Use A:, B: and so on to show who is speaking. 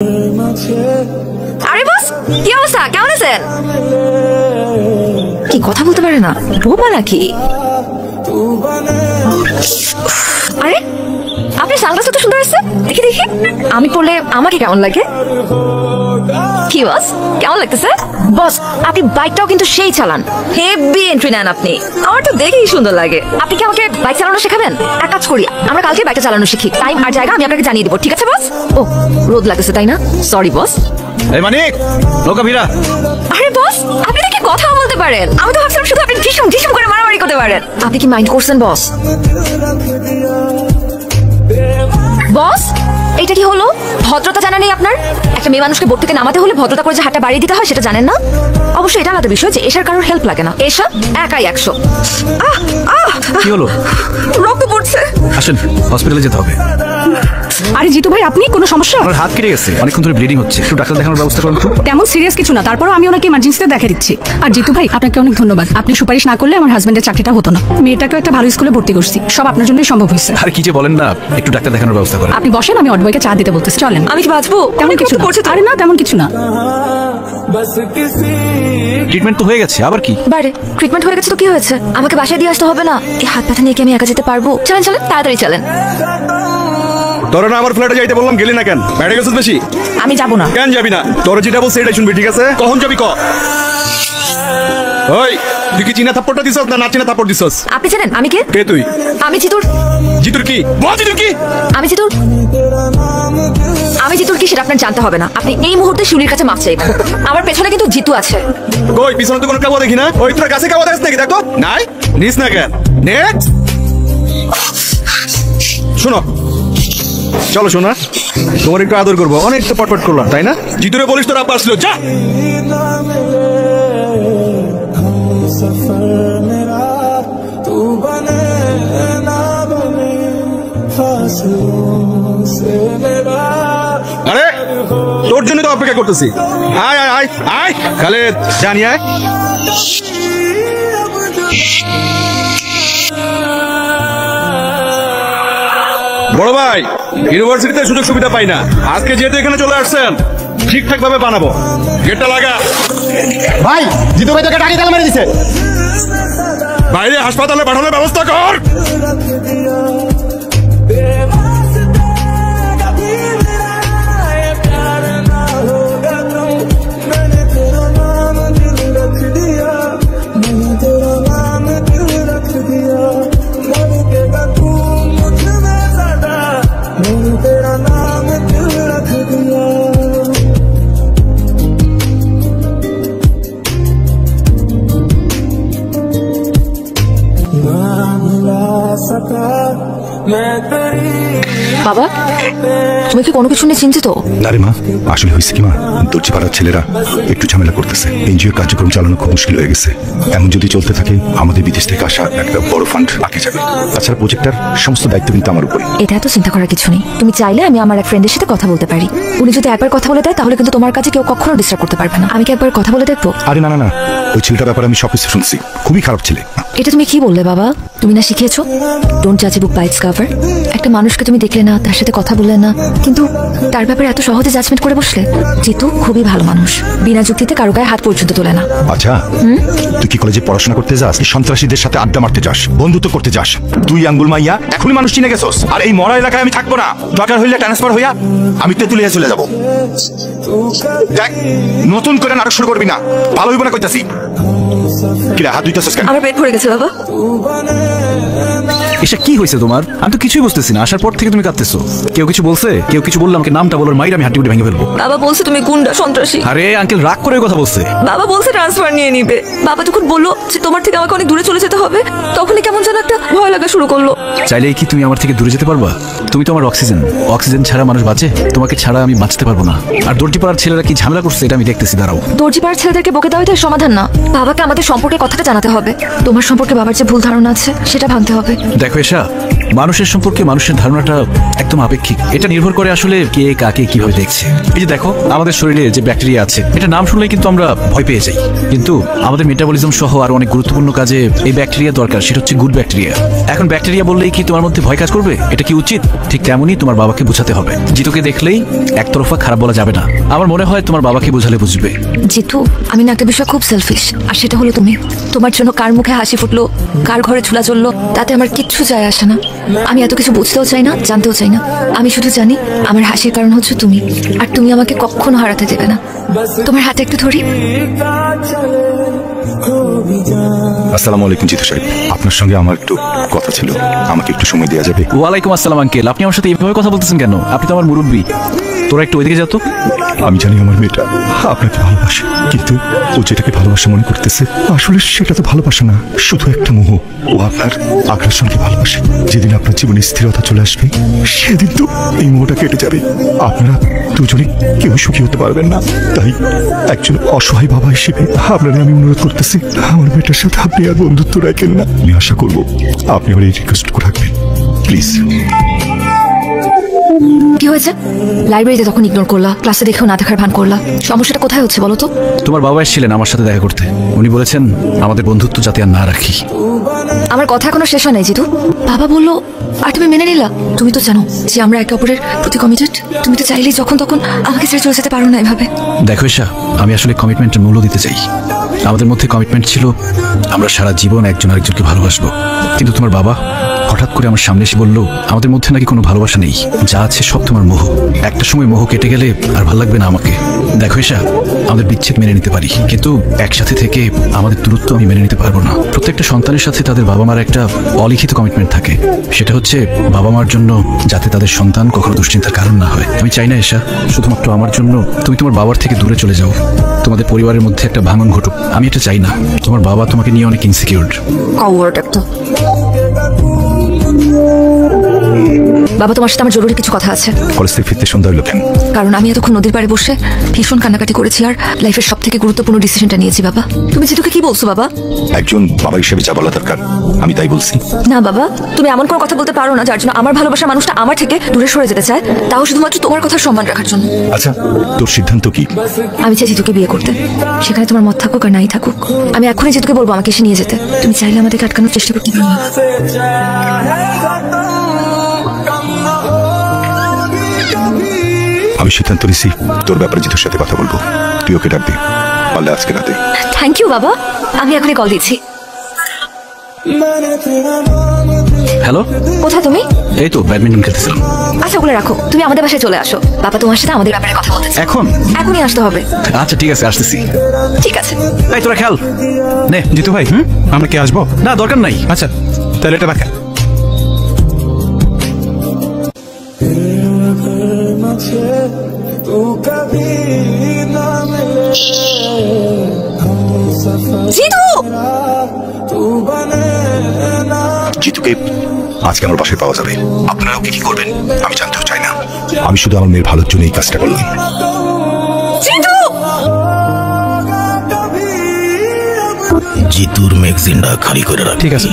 A: আরে বস, কি অবস্থা? কেমন আছেন? কি কথা বলতে পারে না, বোবা নাকি? আরে আপনার সানগ্লাসটা তো সুন্দর আছে, দেখি দেখি। আমি পরলে আমাকে কেমন লাগে? কি বস, কেমন লাগতেছে? বস, আপনি বাইকটাও কিন্তু সেই চালান, হেভি এন্ট্রি নেন আপনি। আমার তো দেখেই সুন্দর লাগে। আপনি কি আমাকে বাইক চালানো শেখাবেন? এক কাজ করি, আমরা কালকে বাইকটা চালানো শিখি। টাইম আর জায়গা আমি আপনাকে জানিয়ে দেবো, ঠিক আছে বস? ও, রোদ লাগতেছে তাই না? Sorry boss.
B: এই মানিক, নৌকা ভিড়া।
A: আরে বস, আপনি তো কি কথা বলতে পারেন? আমি তো ভাবছিলাম শুধু আপনি ঢিসুম ঢিসুম করে মারামারি করতে পারেন। আপনি কি মাইন্ড করছেন বস? বস, এটা কি হলো? ভদ্রতা জানা নেই আপনার? একটা মেয়ে মানুষকে বোট থেকে নামাতে হলে ভদ্রতা করে যে হাতটা বাড়িয়ে দিতে হয় সেটা জানেন না? অবশ্যই এটা আলাদা বিষয় যে এসার কারোর হেল্প লাগে না, এসা একাই 100।
B: কি হলো?
A: রক্ত পড়ছে।
B: আসেন, হসপিটালে যেতে হবে।
C: আরে জিতু ভাই, আপনি কোনো সমস্যা?
B: আমার হাত কেটে গেছে, অনেকক্ষণ ধরে ব্লিডিং হচ্ছে, একটু ডাক্তার দেখানোর ব্যবস্থা করুন তো।
C: তেমন সিরিয়াস কিছু না, তারপরও আমি ওনাকে ইমার্জেন্সিতে দেখা দিচ্ছি। আর জিতু ভাই, আপনাকে অনেক ধন্যবাদ। আপনি সুপারিশ না করলে আমার হাজবেন্ডের চাকরিটা হতো না। মেয়েটাকে একটা ভালো স্কুলে ভর্তি করছি, সব আপনার জন্যই সম্ভব হয়েছে।
B: আর কি যে বলেন না, একটু ডাক্তার দেখানোর ব্যবস্থা করেন।
C: আপনি বসেন, আমি অডবয়কে চা দিতে বলতেছি, চলেন।
A: আমি কি বাঁচবো?
C: তেমন কিছু না। আরে না, তেমন কিছু না।
B: ট্রিটমেন্ট তো হয়ে গেছে, আবার কি?
A: বাইরে ট্রিটমেন্ট হয়ে গেছে তো কি হয়েছে? আমাকে বাসায় দিয়ে আসতে হবে না? এই হাত ব্যথা নিয়ে কি আমি একা যেতে পারবো? চলেন চলেন, তাড়াতাড়ি চলেন।
D: তোর না আমার ফ্ল্যাটে যাইতে বললাম, গেলি না কেন? বাইরে গেছিস বেশি?
C: আমি যাবো না।
D: কেন যাবি না? তোর যেটা বলছে এটাই শুনবি, ঠিক আছে? কখন যাবি ক? ওই, তুই কি চীনা থাপ্পড়টা দিছস না চীনা থাপ্পড় দিছস?
A: আপনি জানেন আমি কে?
D: কে তুই?
A: আমি জিতুর।
D: জিতুর কি? বল জিতুর কি?
A: আমি জিতুর কি সেটা আপনার জানতে হবে না। আপনি এই মুহূর্তে শিউলির কাছে মাপ চাইবেন। আমার পেছনে কিন্তু জিতু আছে।
D: কই পিছনে তো কোনো কাবা দেখি না। ওই তোর কাছে কাবা দেখাস নাকি? দেখো নাই, নিস না কেন? নেক্সট শোনো, চলো শোনা, তোমার একটু আদর করবো। অনেক তো পটপট করলাম তাই না? জিতুরে বলিস তোর আব্বা আসলো, যা। আরে তোর জন্য তো অপেক্ষা করতেছি। আয় আয় আয় আয় খালেদ, জানি আয়। বড় ভাই, ইউনিভার্সিটিতে সুযোগ সুবিধা পাই না, আজকে যেহেতু এখানে চলে আসছেন ঠিকঠাক ভাবে বানাবো। গেটটা লাগা।
E: ভাই, জিতু ভাই তোকে টাকি তালা মেরে দিছে।
D: বাইরে হাসপাতালে পাঠানোর ব্যবস্থা কর।
A: বাবা, তুমি কি কোনো কিছু নিয়ে চিন্তিত?
F: না রে মা, আসলে হয়েছে কি মা, দর্জি পাড়ার ছেলেরা একটু ঝামেলা করতেছে। এনজিওর কার্যক্রম চালানো খুব মুশকিল হয়ে গেছে। এমন যদি চলতে থাকে আমাদের বিদেশ থেকে আসা একটা বড় ফান্ড আটকে যাবে। তাছাড়া প্রজেক্টটার সমস্ত দায়িত্ব কিন্তু আমার উপরে।
A: এটা এত চিন্তা করার কিছু নেই। তুমি চাইলে আমি আমার এক ফ্রেন্ডের সাথে কথা বলতে পারি। উনি যদি একবার কথা বলে দেয় তাহলে কিন্তু তোমার কাছে কেউ কখনো ডিস্টার্ব করতে পারবে না। আমি কি একবার কথা বলে দেখবো?
F: আরে না না না, ওই ছেলেটার ব্যাপারে আমি সবকিছু শুনছি, খুবই খারাপ ছেলে।
A: এটা তুমি কি বললে বাবা? তুমি না শিখিয়েছো ডোন্ট জাজ এ বুক বাই ইটস কভার? একটা মানুষকে তুমি দেখলে না, তার সাথে কথা বললে না, কিন্তু তার ব্যাপারে এত সহজে জাজমেন্ট করে বসলে। জিতু খুবই ভালো মানুষ, বিনা যুক্তিতে কারো গায়ে হাত পর্যন্ত তোলে না।
F: আচ্ছা, তুই কি কলেজে পড়াশোনা করতে যাস, সন্ত্রাসীদের সাথে আড্ডা মারতে যাস, বন্ধুত্ব করতে যাস? তুই আঙ্গুল মাইয়া এখনই মানুষ চিনে গেছস। আর এই মরা এলাকায় আমি থাকবো না, দরকার হইলে ট্রান্সফার হইয়া আমি তেতুলিয়া চলে যাবো। দেখ, নতুন করে নাটক শুরু করবি না, ভালো হইব না কইতাছি। কিরা হাত ধুইতাছস কেন?
A: আমার পেট ভরে গেছে বাবা।
B: এসা কি হয়েছে তোমার? আমি তো কিছুই বুঝতেছি না, আসার পর থেকে তুমি কাঁদতেছো। কেউ কিছু বলছে? কেউ কিছু বললে আমাকে নামটা বলার মাইর আমি হাঁটি উঠে ভেঙে ফেলবো।
A: বাবা বলছে তুমি গুন্ডা সন্ত্রাসী।
B: আরে আঙ্কেল রাগ করে কথা বলছে।
A: বাবা বলছে ট্রান্সফার নিয়ে নিবে। বাবা যখন বললো যে তোমার থেকে আমাকে অনেক দূরে চলে যেতে হবে, তখনই কেমন যেন একটা ভয় লাগা শুরু করলো।
B: চাইলে কি তুমি আমার থেকে দূরে যেতে পারবা? তুমি তো আমার অক্সিজেন, অক্সিজেন ছাড়া মানুষ বাঁচে, তোমাকে ছাড়া আমি বাঁচতে পারবো না। আর দর্জি পাড়ার ছেলেরা কি ঝামেলা করছে এটা আমি দেখতেছি, দাঁড়াও।
A: দর্জি পাড়ার ছেলেদেরকে বকে দেওয়া এটাই সমাধান না। বাবাকে আমাদের সম্পর্কে কথাটা জানাতে হবে। তোমার সম্পর্কে বাবার যে ভুল ধারণা আছে সেটা ভাঙতে হবে।
B: দেখো এসা, মানুষের সম্পর্কে মানুষের ধারণাটা একদম আপেক্ষিক। এটা নির্ভর করে আসলে কে কাকে কিভাবে দেখছে। এই যে দেখো, আমাদের শরীরে যে ব্যাকটেরিয়া আছে, এটা নাম শুনলেই কিন্তু আমরা ভয় পেয়ে যাই, কিন্তু আমাদের মেটাবলিজম সহ আরো অনেক গুরুত্বপূর্ণ কাজে এই ব্যাকটেরিয়া দরকার, সেটা হচ্ছে গুড ব্যাকটেরিয়া। এখন ব্যাকটেরিয়া বললেই কি তোমার মধ্যে ভয় কাজ করবে? এটা কি উচিত? ঠিক তেমনই তোমার বাবাকে বোঝাতে হবে। জিতুকে দেখলেই একতরফা খারাপ বলা যাবে না। আমার মনে হয় তোমার বাবাকে বোঝালে বুঝবে।
A: জিতু, আমি না একটা বিষয় খুব সেলফিশ, আর সেটা হলো তুমি। তোমার জন্য কার মুখে হাসি ফুটলো, কার ঘরে চুলা জ্বললো, তাতে আমার কিচ্ছু যায় আসে না। আমি এত কিছু বুঝতেও চাই না, জানতেও চাই না। আমি শুধু জানি আমার হাসির কারণ হচ্ছে তুমি, আর তুমি আমাকে কখনো হারাতে দেবে না। তোমার হাতে একটু ধরি।
F: আসসালামু আলাইকুম জিতু সাহেব, আপনার সঙ্গে আমার একটু কথা ছিল, আমাকে একটু সময় দেওয়া যাবে?
B: ওয়ালাইকুম আসসালাম আঙ্কেল, আপনি আমার সাথে এইভাবে কথা বলতেছেন কেন? আপনি তো আমার মুরব্বী। তোরা একটু ওইদিকে যাও তো।
F: আমি জানি আমার মেয়েটা আপনাকে ভালোবাসে, কিন্তু ও যেটাকে ভালোবাসা মনে করতেছে আসলে সেটা তো ভালোবাসা না, শুধু একটা মোহ। ও আপনার আগ্রাসনকে ভালোবাসে। যেদিন আপনার জীবনে স্থিরতা চলে আসবে, সেদিন তো এই মোহটা কেটে যাবে। আপনারা দুজনে কেউ সুখী হতে পারবেন না। তাই একজন অসহায় বাবা হিসেবে আপনারা আমি অনুরোধ করতেছি, আমার মেয়েটার সাথে আপনি আর বন্ধুত্ব রাখেন না। আমি আশা করবো আপনি আমার এই রিকোয়েস্টটুকু রাখবেন, প্লিজ।
A: কি হয়েছে? লাইব্রেরিতে তখন ইগনোর করলা, ক্লাসে দেখেও না দেখার ভান করলা। সমস্যাটা কোথায় হচ্ছে বলো তো?
B: তোমার বাবা এসেছিলেন আমার সাথে দেখা করতে। উনি বলেছেন আমাদের বন্ধুত্ব যাতে আর না রাখি।
A: আমার কথা এখনো শেষ হয় নাই জিতু। বাবা বললো আর তুমি মেনে নিলা? তুমি তো জানো যে আমরা একে অপরের প্রতি কমিটেড। তুমি তো চাইলেই যখন তখন আমাকে ছেড়ে চলে যেতে পারো না এভাবে।
B: দেখো ঈশা, আমি আসলে কমিটমেন্টের মূল্য দিতে চাই। আমাদের মধ্যে কমিটমেন্ট ছিল আমরা সারা জীবন একজন আরেকজনকে ভালোবাসবো, কিন্তু তোমার বাবা হঠাৎ করে আমার সামনে এসে বললো আমাদের মধ্যে নাকি কোনো ভালোবাসা নেই, যা আছে সব তোমার মোহ। একটা সময় মোহ কেটে গেলে আর ভালো লাগবে না আমাকে। দেখো ঈশা, আমাদের বিচ্ছেদ মেনে নিতে পারি, কিন্তু একসাথে থেকে আমাদের দূরত্ব আমি মেনে নিতে পারবো না। প্রত্যেকটা সন্তানের সাথে তাদের বাবা মার একটা অলিখিত কমিটমেন্ট থাকে, সেটা হচ্ছে বাবা মার জন্য যাতে তাদের সন্তান কখনো দুশ্চিন্তার কারণ না হয়। আমি চাই না ঈশা শুধুমাত্র আমার জন্য তুমি তোমার বাবার থেকে দূরে চলে যাও, তোমাদের পরিবারের মধ্যে একটা ভাঙন ঘটুক। আমি এটা চাই না। তোমার বাবা তোমাকে নিয়ে অনেক ইনসিকিউরড।
A: বাবা, তোমার সাথে আমার জরুরি কিছু কথা আছে।
F: কলেজ থেকে ফিরতে সন্ধ্যা হলো কেন?
A: কারণ আমি এতক্ষণ নদীর পাড়ে বসে ভীষণ কান্নাকাটি করেছি, আর লাইফের সব থেকে গুরুত্বপূর্ণ ডিসিশনটা নিয়েছি। বাবা, তুমি জিতুকে কি বলছো? বাবা,
F: একজন বাবা হিসেবে যা বলা দরকার আমি তাই বলছি।
A: না বাবা, তুমি এমন কোনো কথা বলতে পারো না যার জন্য আমার ভালোবাসার মানুষটা আমার থেকে দূরে সরে যেতে চায়, তাও শুধুমাত্র তোমার কথা সম্মান রাখার জন্য।
F: আচ্ছা, তোর সিদ্ধান্ত কি?
A: আমি চাই জিতুকে বিয়ে করতে, সেখানে তোমার মত থাকুক আর নাই থাকুক। আমি এখনই জিতুকে বলবো আমাকে এসে নিয়ে যেতে। তুমি চাইলে আমাদেরকে আটকানোর চেষ্টা করতে পারো।
F: আমি সিদ্ধান্ত নিছি, তোর ব্যাপারে জিতুর সাথে কথা বলবো। তুই ওকে ডাকবি, পারলে আজকে রাতে।
A: থ্যাংক ইউ বাবা, আমি এখনই কল দিচ্ছি।
B: হ্যালো,
A: কোথায় তুমি?
B: এই তো ব্যাডমিন্টন খেলতেছিলাম।
A: আচ্ছা, ওগুলো রাখো, তুমি আমাদের বাসায় চলে আসো। বাবা তোমার সাথে আমাদের ব্যাপারে কথা বলতে চায়।
B: এখন?
A: এখনই আসতে হবে।
B: আচ্ছা ঠিক আছে, আসতেছি।
A: ঠিক আছে।
B: এই তোরা খেল। নে
G: জিতু ভাই, আমরা কি আসবো?
B: না, দরকার নাই।
G: আচ্ছা তাহলে এটা রাখা।
A: জিতু!
F: জিতুকে আজকে আমার বাসায় পাওয়া যাবে। আপনারা ওকে কি করবেন আমি জানতেও চাই না। আমি শুধু আমার মেয়ের ভালোর জন্য এই কাজটা করলাম।
A: জিতু!
H: জিতুর ম্যাগজিনটা খালি করে রাখ।
B: ঠিক আছে।